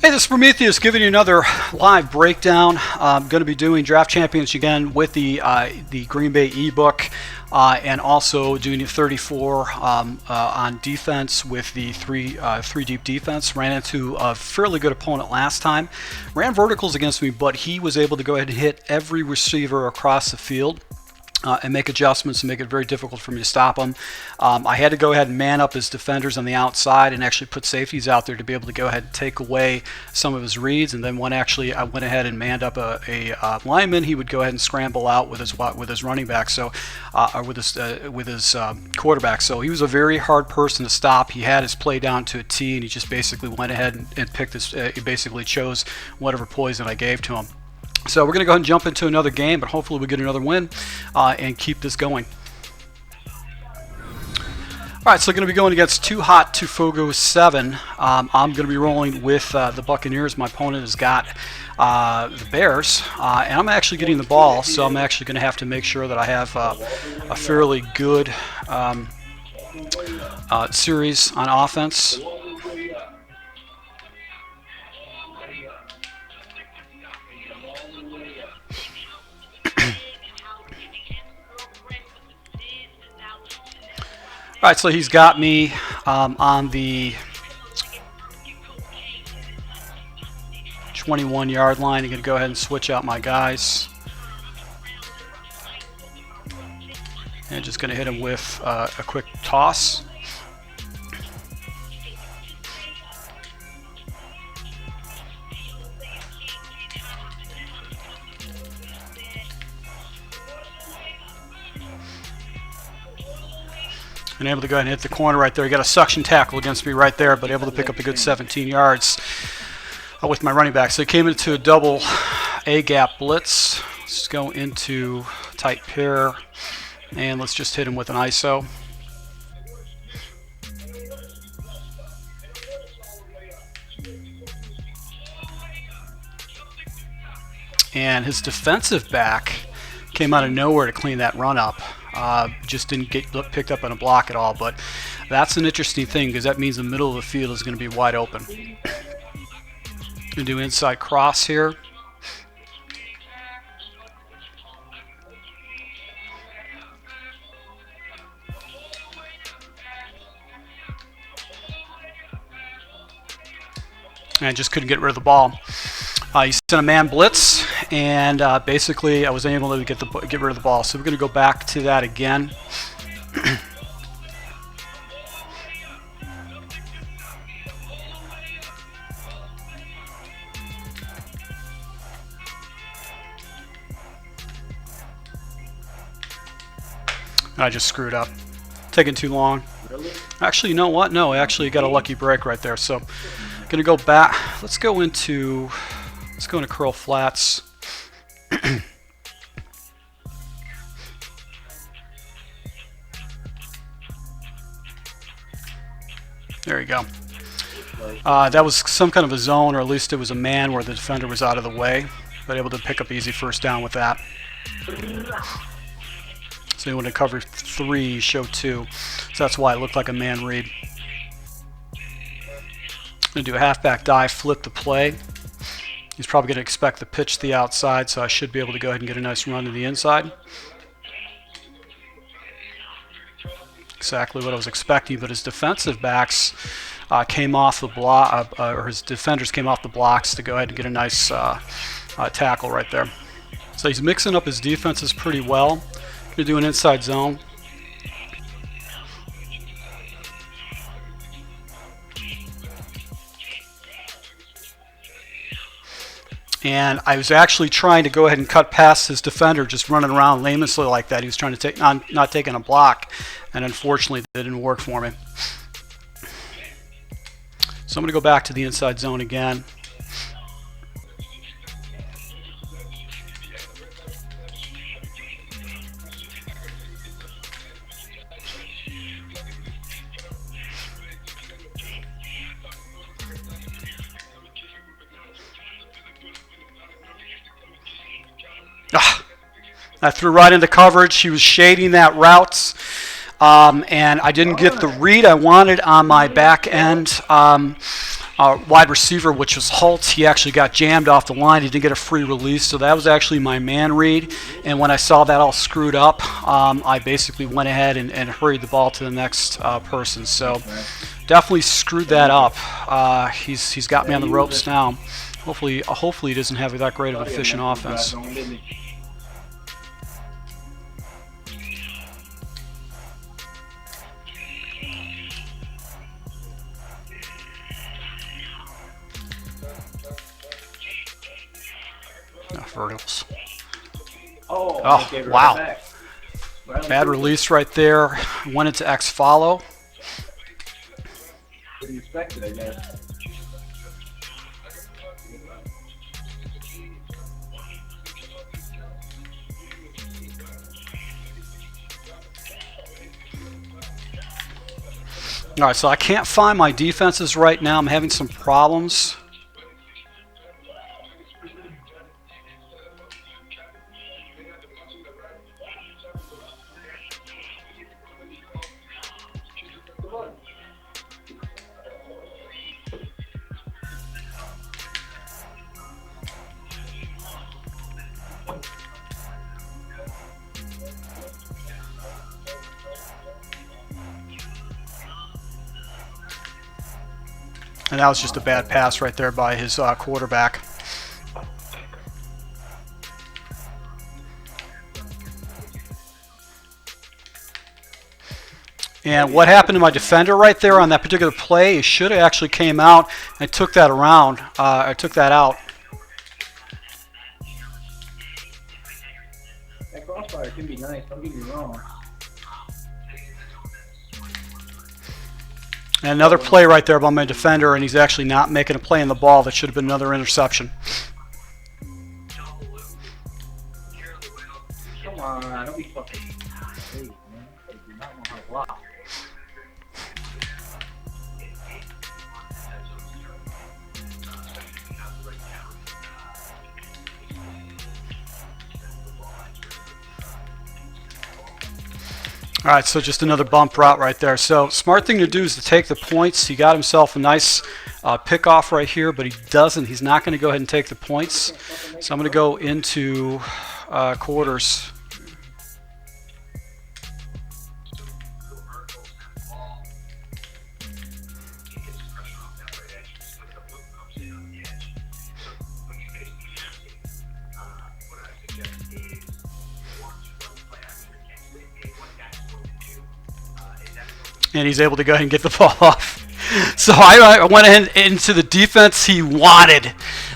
Hey, this is Prometheus giving you another live breakdown. I'm going to be doing Draft Champions again with the Green Bay ebook, and also doing the 34 on defense with the three deep defense. Ran into a fairly good opponent last time. Ran verticals against me, but he was able to go ahead and hit every receiver across the field. And make adjustments and make it very difficult for me to stop him. I had to go ahead and man up his defenders on the outside and actually put safeties out there to be able to go ahead and take away some of his reads. And then when I went ahead and manned up a lineman, he would go ahead and scramble out with his running back, or with his quarterback. So he was a very hard person to stop. He had his play down to a T, and he just basically went ahead and picked his. He basically chose whatever poison I gave to him. So we're going to go ahead and jump into another game, but hopefully we get another win and keep this going. All right, so we're going to be going against Too Hot to Fogo 7. I'm going to be rolling with the Buccaneers. My opponent has got the Bears, and I'm actually getting the ball, so I'm actually going to have to make sure that I have a fairly good series on offense. All right, so he's got me on the 21-yard line. I'm going to go ahead and switch out my guys. And just going to hit him with a quick toss. And able to go ahead and hit the corner right there. He got a suction tackle against me right there, but able to pick up a good 17 yards with my running back. So he came into a double A-gap blitz. Let's go into tight pair, and let's just hit him with an ISO. And his defensive back came out of nowhere to clean that run up. Just didn't get picked up on a block at all, but that's an interesting thing because that means the middle of the field is going to be wide open. Going to do inside cross here. And I just couldn't get rid of the ball. He sent a man blitz, and basically I was able to get rid of the ball. So we're going to go back to that again. I just screwed up. Taking too long. Really? Actually, you know what? No, I actually got a lucky break right there. So going to go back. Let's go into curl flats. There you go. That was some kind of a zone, or at least it was a man where the defender was out of the way, but able to pick up easy first down with that. So you want to cover 3, show 2. So that's why it looked like a man read. Going to do a halfback dive, flip the play. He's probably going to expect the pitch to the outside, so I should be able to go ahead and get a nice run to the inside. Exactly what I was expecting, but his defensive backs came off the block, or his defenders came off the blocks to go ahead and get a nice tackle right there. So he's mixing up his defenses pretty well. Going to do an inside zone. And I was actually trying to go ahead and cut past his defender, just running around aimlessly like that. He was trying to take not taking a block, and unfortunately that didn't work for me. So I'm going to go back to the inside zone again. I threw right into coverage. He was shading that route, and I didn't get the read I wanted on my back end. wide receiver, which was Holt. He actually got jammed off the line. He didn't get a free release, so that was actually my man read. And when I saw that all screwed up, I basically went ahead and hurried the ball to the next person. So definitely screwed that up. He's got me on the ropes now. Hopefully he doesn't have that great of an efficient offense. Verticals. Oh, wow. Bad release right there. Went into X follow. Pretty expected, I guess. All right, so I can't find my defenses right now. I'm having some problems. And that was just a bad pass right there by his quarterback. And what happened to my defender right there on that particular play? He should have actually came out and took that around. I took that out. That crossfire can be nice, don't get me wrong. And another play right there by my defender, and he's actually not making a play in the ball. That should have been another interception. Come on, don't be fucking crazy, man. I do not know how to block. All right, so just another bump route right there. So smart thing to do is to take the points. He got himself a nice pick off right here, but he doesn't. He's not going to go ahead and take the points. So I'm going to go into quarters. And he's able to go ahead and get the ball off. So I went into the defense he wanted,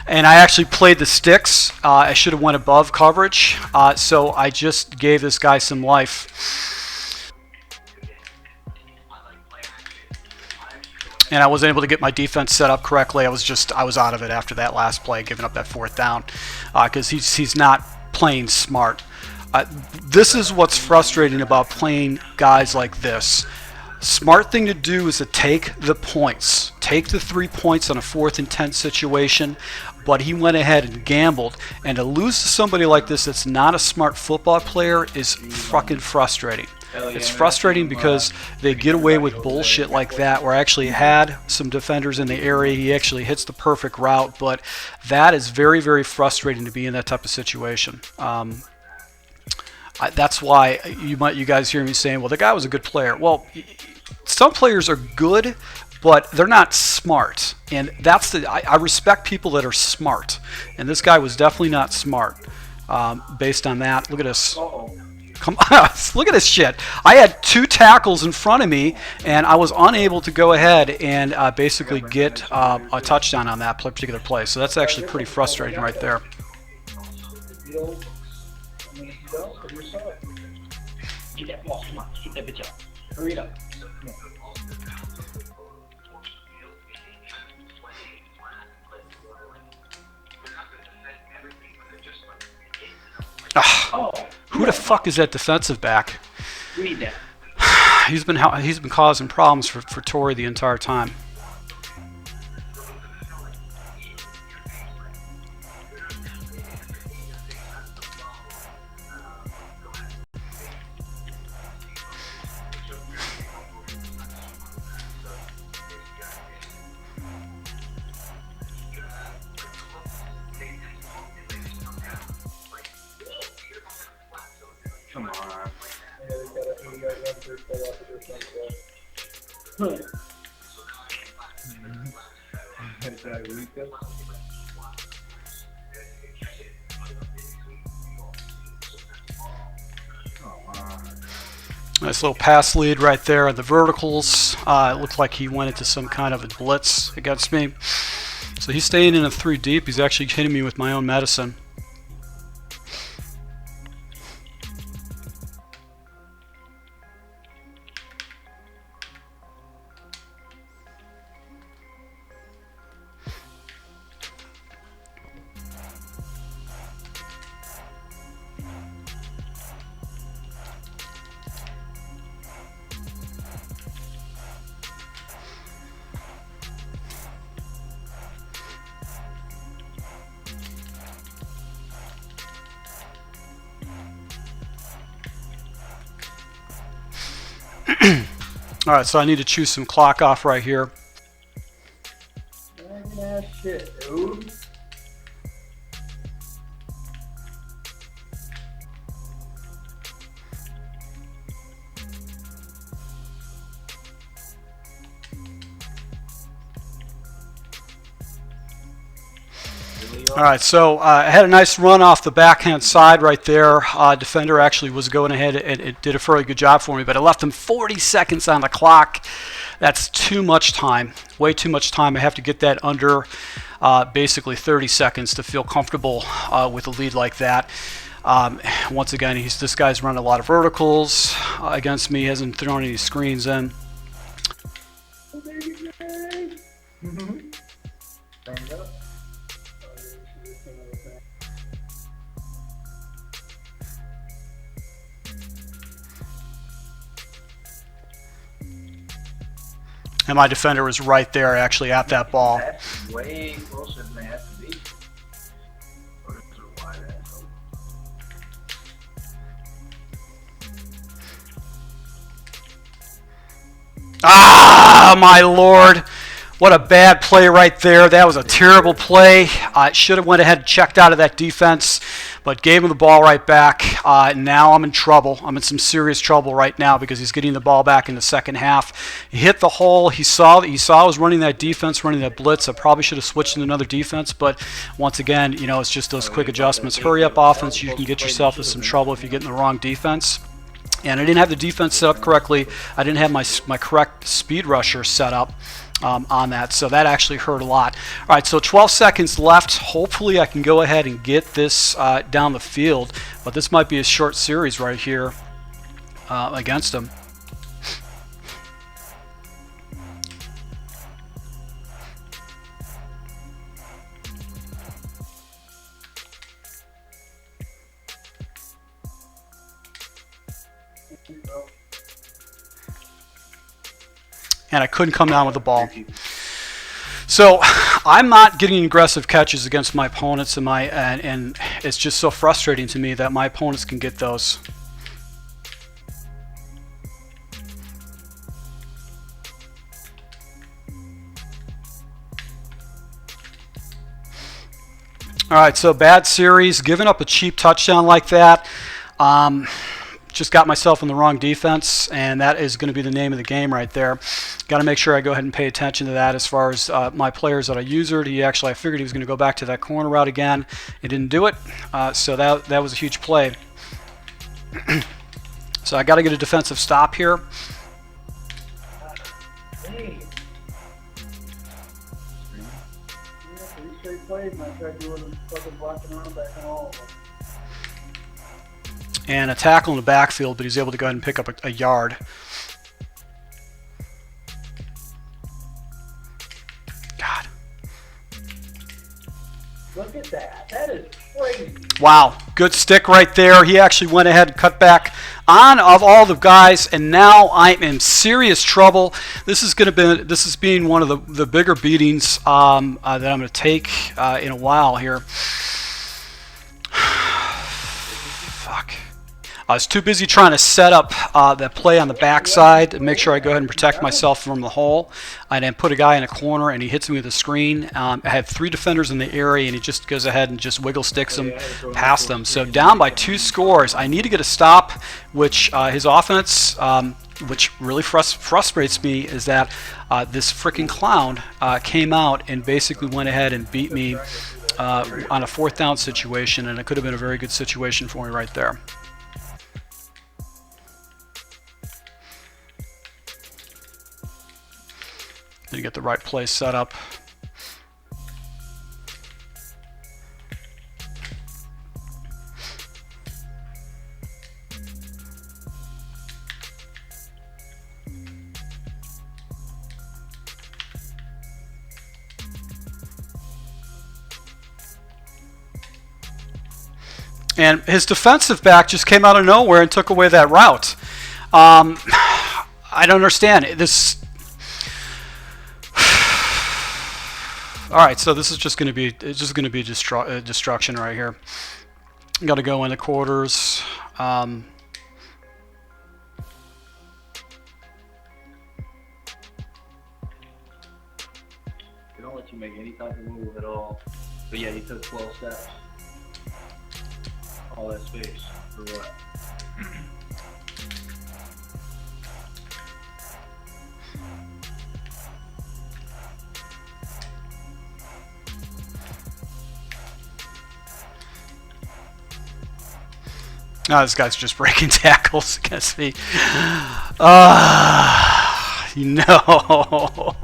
and I actually played the sticks. I should have went above coverage, so I just gave this guy some life. And I wasn't able to get my defense set up correctly. I was out of it after that last play, giving up that fourth down, because he's not playing smart. This is what's frustrating about playing guys like this. Smart thing to do is to take the points. Take the 3 points on a 4th and 10 situation, but he went ahead and gambled. And to lose to somebody like this that's not a smart football player is fucking frustrating. It's frustrating because they get away with bullshit like that, where I actually had some defenders in the area. He actually hits the perfect route, but that is very, very frustrating to be in that type of situation. That's why you guys hear me saying, well, the guy was a good player. Well, some players are good, but they're not smart. And that's I respect people that are smart. And this guy was definitely not smart based on that. Look at this. Come on, look at this shit. I had 2 tackles in front of me, and I was unable to go ahead and basically get a touchdown on that particular play. So that's actually pretty frustrating right there. Get that ball, come on, keep that bitch up. Hurry it up. Who the fuck is that defensive back? We need that. He's been causing problems for Torrey the entire time. Nice little pass lead right there at the verticals. It looked like he went into some kind of a blitz against me. So he's staying in a 3 deep. He's actually hitting me with my own medicine. Alright, so I need to choose some clock off right here. Shit, dude. Alright, so I had a nice run off the backhand side right there. Defender actually was going ahead and it did a fairly good job for me, but I left him 40 seconds on the clock. That's too much time, way too much time. I have to get that under basically 30 seconds to feel comfortable with a lead like that. Once again, this guy's running a lot of verticals against me, hasn't thrown any screens in. And my defender was right there, actually, at that ball. That's way closer than they have to be. Ah, my lord. What a bad play right there. That was a terrible play. I should have went ahead and checked out of that defense, but gave him the ball right back. Now I'm in trouble. I'm in some serious trouble right now because he's getting the ball back in the second half. He hit the hole. He saw I was running that defense, running that blitz. I probably should have switched to another defense, but once again, you know, it's just those quick adjustments. Hurry up offense. You can get yourself in some trouble if you get in the wrong defense. And I didn't have the defense set up correctly. I didn't have my correct speed rusher set up on that, so that actually hurt a lot. All right, so 12 seconds left. Hopefully I can go ahead and get this down the field, but this might be a short series right here against him. And I couldn't come down with the ball. So I'm not getting aggressive catches against my opponents, and it's just so frustrating to me that my opponents can get those. All right, so bad series, giving up a cheap touchdown like that. Just got myself in the wrong defense, and that is going to be the name of the game right there. Got to make sure I go ahead and pay attention to that as far as my players that I usered. I figured he was going to go back to that corner route again. He didn't do it, so that was a huge play. So I got to get a defensive stop here. And a tackle in the backfield, but he's able to go ahead and pick up a yard. God. Look at that. That is crazy. Wow. Good stick right there. He actually went ahead and cut back on of all the guys, and now I'm in serious trouble. This is being one of the bigger beatings that I'm going to take in a while here. Fuck. I was too busy trying to set up that play on the backside to make sure I go ahead and protect myself from the hole. I then put a guy in a corner, and he hits me with a screen. I had 3 defenders in the area, and he just goes ahead and just wiggle sticks them past them. So down by 2 scores. I need to get a stop, which his offense which really frustrates me, is that this freaking clown came out and basically went ahead and beat me on a 4th down situation, and it could have been a very good situation for me right there. Didn't get the right play set up. And his defensive back just came out of nowhere and took away that route. I don't understand this. All right, so this is just going to be destruction right here. Got to go into quarters. They don't let you make any type of move at all. But yeah, he took 12 steps. All that space for what? No, this guy's just breaking tackles against me. No.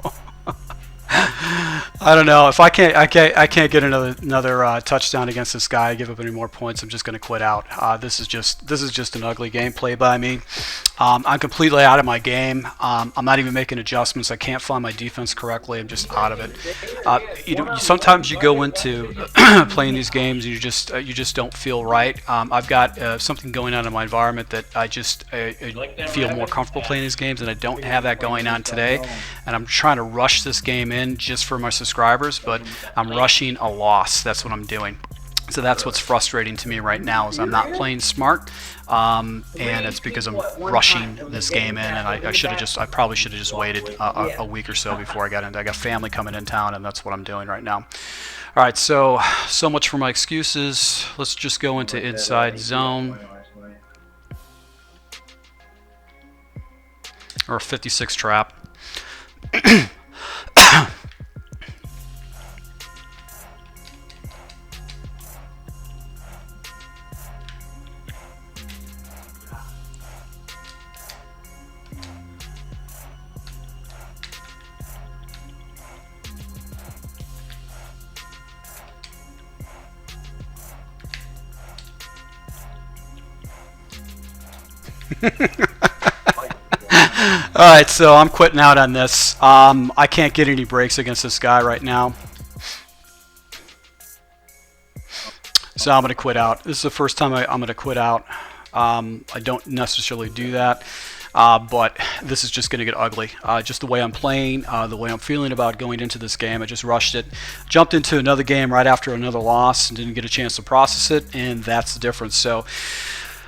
I don't know if I can't get another touchdown against this guy. Give up any more points, I'm just going to quit out. This is just an ugly gameplay by me. I'm completely out of my game. I'm not even making adjustments. I can't find my defense correctly. I'm just out of it. You know, sometimes you go into playing these games and you just don't feel right. I've got something going on in my environment that I feel more comfortable playing these games, and I don't have that going on today. And I'm trying to rush this game in just for my subscribers, but I'm rushing a loss. That's what I'm doing. So that's what's frustrating to me right now, is I'm not playing smart, and it's because I'm rushing this game in, and I probably should have just waited a week or so before I got into. I got family coming in town, and that's what I'm doing right now. All right, so much for my excuses. Let's just go into inside zone, or 56 trap. Alright, so I'm quitting out on this. I can't get any breaks against this guy right now. So I'm going to quit out. This is the first time I'm going to quit out. I don't necessarily do that, but this is just going to get ugly. Just the way I'm playing, the way I'm feeling about going into this game. I just rushed it. Jumped into another game right after another loss and didn't get a chance to process it, and that's the difference. So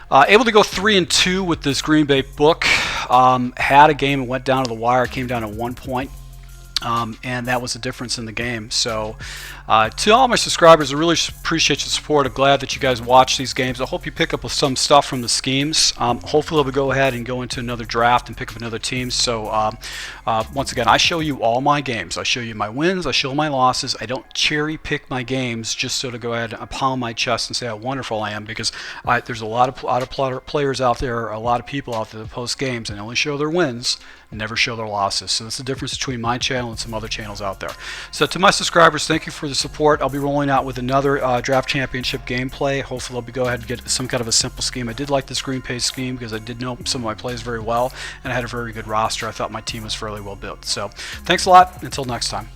able to go 3-2 with this Green Bay book. Had a game and went down to the wire, came down at 1 point, and that was the difference in the game. So to all my subscribers, I really appreciate your support. I'm glad that you guys watch these games. I hope you pick up some stuff from the schemes. Hopefully we'll go ahead and go into another draft and pick up another team. So once again, I show you all my games. I show you my wins, I show my losses. I don't cherry pick my games just so to go ahead and pound my chest and say how wonderful I am, because there's a lot of players out there, a lot of people out there that post games and only show their wins, never show their losses. So that's the difference between my channel and some other channels out there. So to my subscribers, thank you for the support. I'll be rolling out with another draft championship gameplay. Hopefully I'll go ahead and get some kind of a simple scheme. I did like this green page scheme because I did know some of my plays very well, and I had a very good roster. I thought my team was fairly well built. So thanks a lot. Until next time.